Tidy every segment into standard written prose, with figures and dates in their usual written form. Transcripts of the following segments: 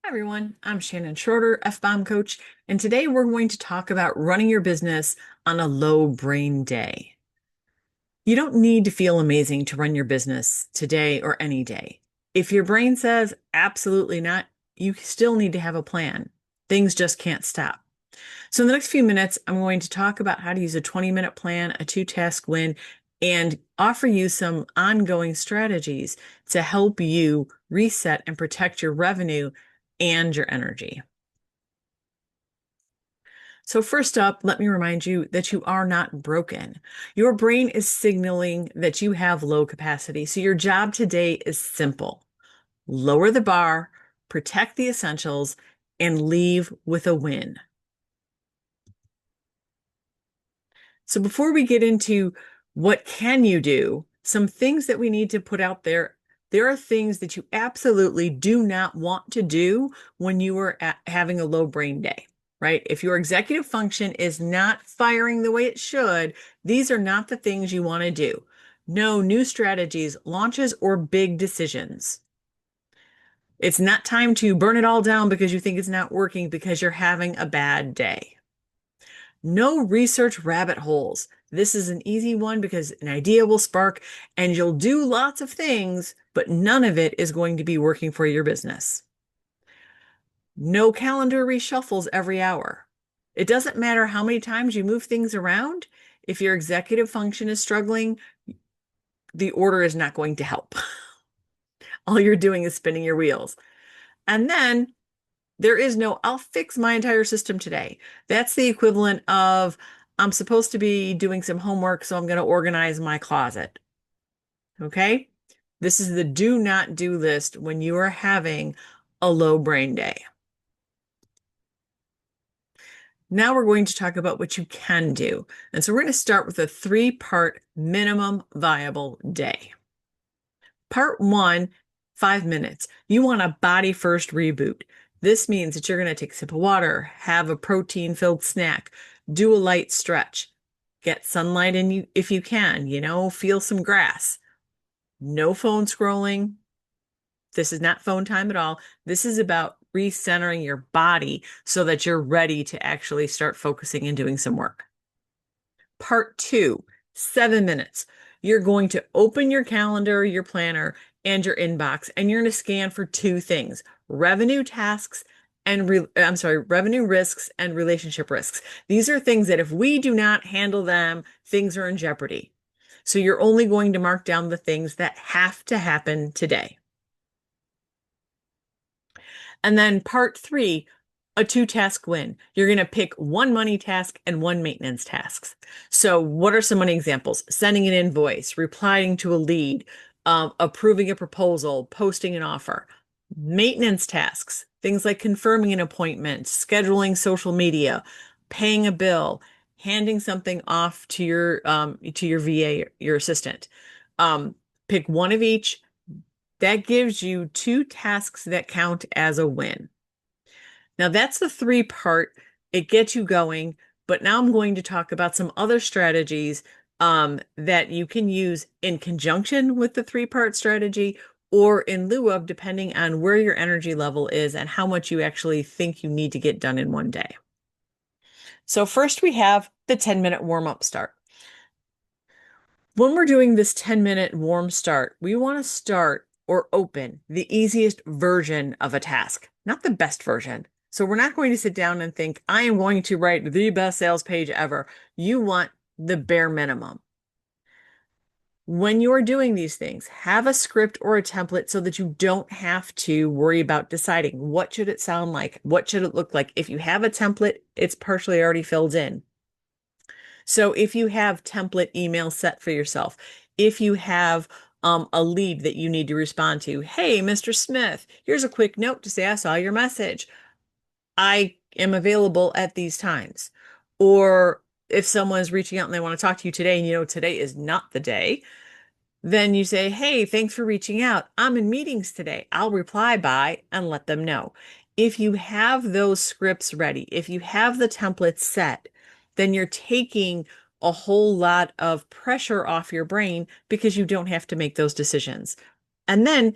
Hi everyone, I'm Shannon Schroeder, F-Bomb coach, and today we're going to talk about running your business on a low brain day. You don't need to feel amazing to run your business today or any day. If your brain says absolutely not, you still need to have a plan. Things just can't stop. So in the next few minutes, I'm going to talk about how to use a 20-minute plan, a two-task win, and offer you some ongoing strategies to help you reset and protect your revenue and your energy. So first up, let me remind you that you are not broken. Your brain is signaling that you have low capacity. So your job today is simple. Lower the bar, protect the essentials, and leave with a win. So before we get into what can you do, some things that we need to put out there, there are things that you absolutely do not want to do when you are having a low brain day, right? If your executive function is not firing the way it should, these are not the things you want to do. No new strategies, launches, or big decisions. It's not time to burn it all down because you think it's not working because you're having a bad day. No research rabbit holes. This is an easy one because an idea will spark and you'll do lots of things, but none of it is going to be working for your business. No calendar reshuffles every hour. It doesn't matter how many times you move things around. If your executive function is struggling, the order is not going to help. All you're doing is spinning your wheels. And then there is no, I'll fix my entire system today. That's the equivalent of, I'm supposed to be doing some homework, so I'm going to organize my closet. Okay? This is the do not do list when you are having a low brain day. Now we're going to talk about what you can do. And so we're going to start with a three-part minimum viable day. Part one, 5 minutes. You want a body first reboot. This means that you're going to take a sip of water, have a protein-filled snack, do a light stretch, get sunlight in you if you can, feel some grass. No phone scrolling. This is not phone time at all. This is about recentering your body so that you're ready to actually start focusing and doing some work. Part two, 7 minutes. You're going to open your calendar, your planner, and your inbox, and you're going to scan for two things: revenue tasks and revenue risks and relationship risks. These are things that if we do not handle them, things are in jeopardy. So you're only going to mark down the things that have to happen today. And then part three, a two-task win. You're going to pick one money task and one maintenance tasks. So what are some money examples? Sending an invoice, replying to a lead, approving a proposal, posting an offer. Maintenance tasks, things like confirming an appointment, scheduling social media, paying a bill, handing something off to your VA, your assistant. Pick one of each. That gives you two tasks that count as a win. Now that's the three-part. It gets you going, but now I'm going to talk about some other strategies that you can use in conjunction with the three-part strategy or in lieu of, depending on where your energy level is and how much you actually think you need to get done in one day. So first we have the 10-minute warm-up start. When we're doing this 10-minute warm start, we want to start or open the easiest version of a task, not the best version. So we're not going to sit down and think, I am going to write the best sales page ever. You want the bare minimum. When you're doing these things, have a script or a template so that you don't have to worry about deciding what should it sound like, what should it look like. If you have a template, it's partially already filled in. So if you have template email set for yourself, if you have a lead that you need to respond to, hey, Mr. Smith, here's a quick note to say I saw your message. I am available at these times. Or if someone's reaching out and they want to talk to you today, and today is not the day, then you say, hey, thanks for reaching out. I'm in meetings today. I'll reply by and let them know. If you have those scripts ready, if you have the templates set, then you're taking a whole lot of pressure off your brain because you don't have to make those decisions. And then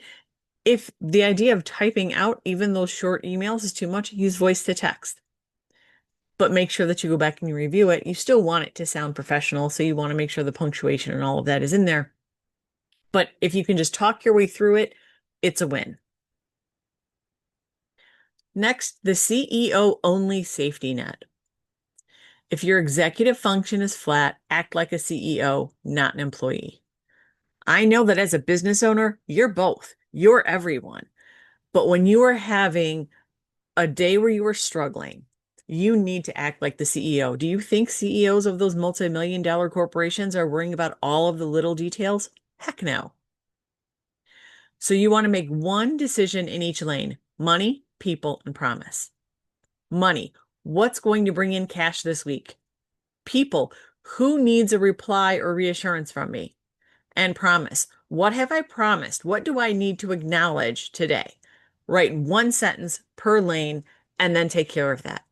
If the idea of typing out even those short emails is too much, use voice to text. But make sure that you go back and you review it. You still want it to sound professional, so you want to make sure the punctuation and all of that is in there. But if you can just talk your way through it, it's a win. Next, the CEO only safety net. If your executive function is flat, act like a CEO, not an employee. I know that as a business owner, you're both. You're everyone. But when you are having a day where you are struggling, you need to act like the CEO. Do you think CEOs of those multi-million-dollar corporations are worrying about all of the little details? Heck no. So you want to make one decision in each lane: money, people, and promise. Money, what's going to bring in cash this week? People, who needs a reply or reassurance from me? And promise, what have I promised? What do I need to acknowledge today? Write one sentence per lane and then take care of that.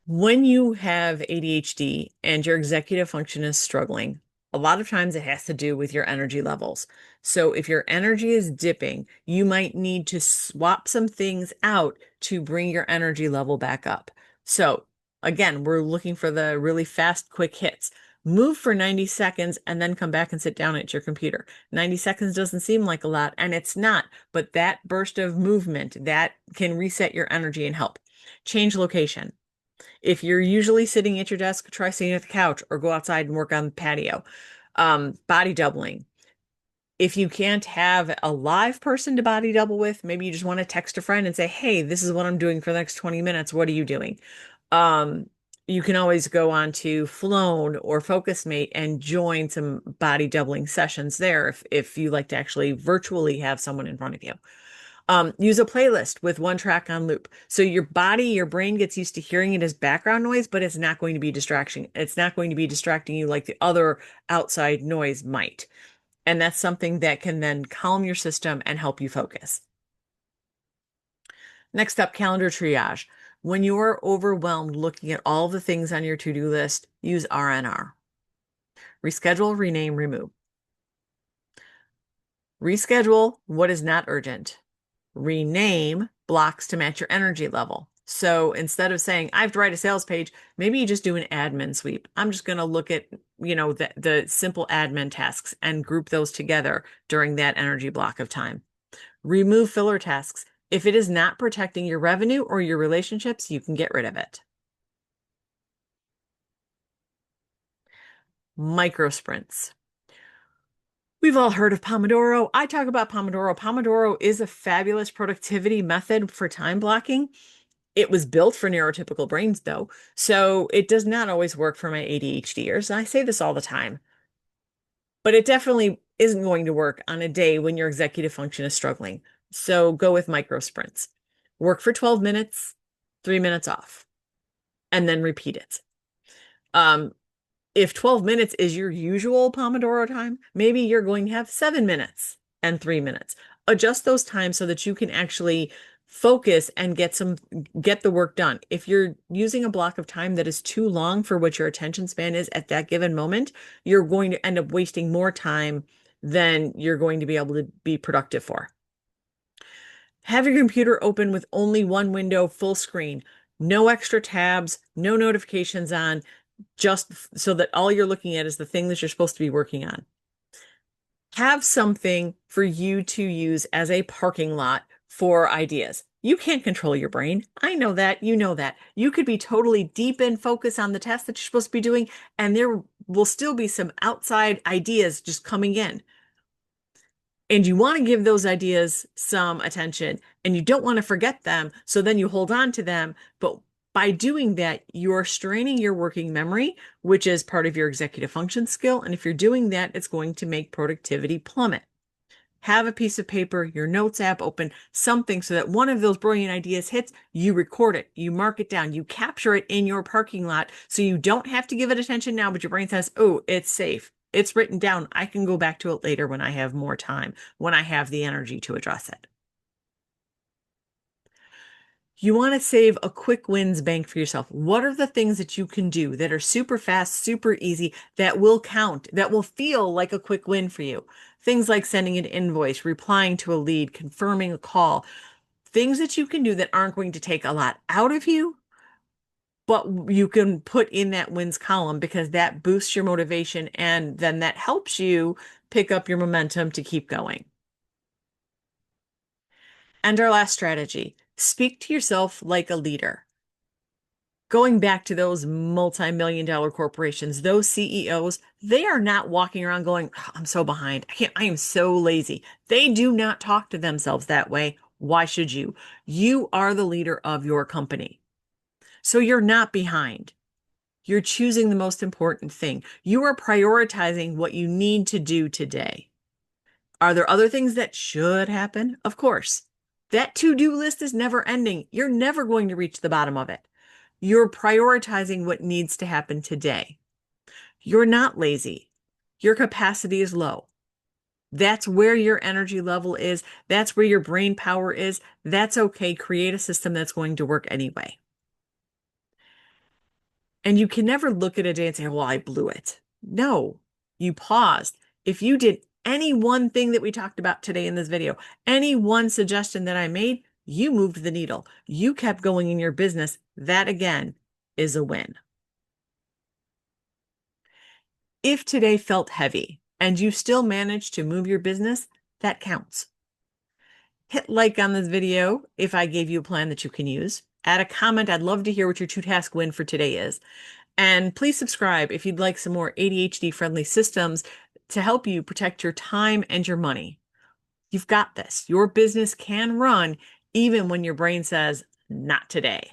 When you have ADHD and your executive function is struggling, a lot of times it has to do with your energy levels. So if your energy is dipping, you might need to swap some things out to bring your energy level back up. So again, we're looking for the really fast, quick hits. Move for 90 seconds and then come back and sit down at your computer. 90 seconds doesn't seem like a lot, and it's not, but that burst of movement, that can reset your energy and help. Change location. If you're usually sitting at your desk, try sitting at the couch or go outside and work on the patio. Body doubling. If you can't have a live person to body double with, maybe you just want to text a friend and say, hey, this is what I'm doing for the next 20 minutes. What are you doing? You can always go on to Flown or FocusMate and join some body doubling sessions there if you like to actually virtually have someone in front of you. Use a playlist with one track on loop. So your body, your brain gets used to hearing it as background noise, but it's not going to be distraction. It's not going to be distracting you like the other outside noise might. And that's something that can then calm your system and help you focus. Next up, calendar triage. When you are overwhelmed looking at all the things on your to-do list, use RNR. Reschedule, rename, remove. Reschedule what is not urgent. Rename blocks to match your energy level. So instead of saying, I have to write a sales page, maybe you just do an admin sweep. I'm just going to look at, the simple admin tasks and group those together during that energy block of time. Remove filler tasks. If it is not protecting your revenue or your relationships, you can get rid of it. Micro sprints. We've all heard of Pomodoro. I talk about Pomodoro. Pomodoro is a fabulous productivity method for time blocking. It was built for neurotypical brains, though, so it does not always work for my ADHDers. I say this all the time, but it definitely isn't going to work on a day when your executive function is struggling. So go with micro sprints. Work for 12 minutes, 3 minutes off, and then repeat it. If 12 minutes is your usual Pomodoro time, maybe you're going to have 7 minutes and 3 minutes. Adjust those times so that you can actually focus and get the work done. If you're using a block of time that is too long for what your attention span is at that given moment, you're going to end up wasting more time than you're going to be able to be productive for. Have your computer open with only one window, full screen, no extra tabs, no notifications on, just so that all you're looking at is the thing that you're supposed to be working on. Have something for you to use as a parking lot for ideas. You can't control your brain. I know that. You know that. You could be totally deep in focus on the task that you're supposed to be doing, and there will still be some outside ideas just coming in. And you want to give those ideas some attention, and you don't want to forget them. So then you hold on to them. But by doing that, you're straining your working memory, which is part of your executive function skill. And if you're doing that, it's going to make productivity plummet. Have a piece of paper, your notes app open, something so that one of those brilliant ideas hits, you record it, you mark it down, you capture it in your parking lot so you don't have to give it attention now, but your brain says, oh, it's safe. It's written down. I can go back to it later when I have more time, when I have the energy to address it. You want to save a quick wins bank for yourself. What are the things that you can do that are super fast, super easy, that will count, that will feel like a quick win for you? Things like sending an invoice, replying to a lead, confirming a call, things that you can do that aren't going to take a lot out of you, but you can put in that wins column because that boosts your motivation and then that helps you pick up your momentum to keep going. And our last strategy, speak to yourself like a leader. Going back to those multi-million dollar corporations, those CEOs, they are not walking around going, "Oh, I'm so behind. I am so lazy." They do not talk to themselves that way. Why should you? You are the leader of your company. So you're not behind. You're choosing the most important thing. You are prioritizing what you need to do today. Are there other things that should happen? Of course. That to-do list is never ending. You're never going to reach the bottom of it. You're prioritizing what needs to happen today. You're not lazy. Your capacity is low. That's where your energy level is. That's where your brain power is. That's okay. Create a system that's going to work anyway. And you can never look at a day and say, well, I blew it. No, you paused. If you did any one thing that we talked about today in this video, any one suggestion that I made, you moved the needle. You kept going in your business. That again is a win. If today felt heavy and you still managed to move your business, that counts. Hit like on this video if I gave you a plan that you can use. Add a comment. I'd love to hear what your 2-task win for today is. And please subscribe if you'd like some more ADHD-friendly systems to help you protect your time and your money. You've got this. Your business can run even when your brain says, not today.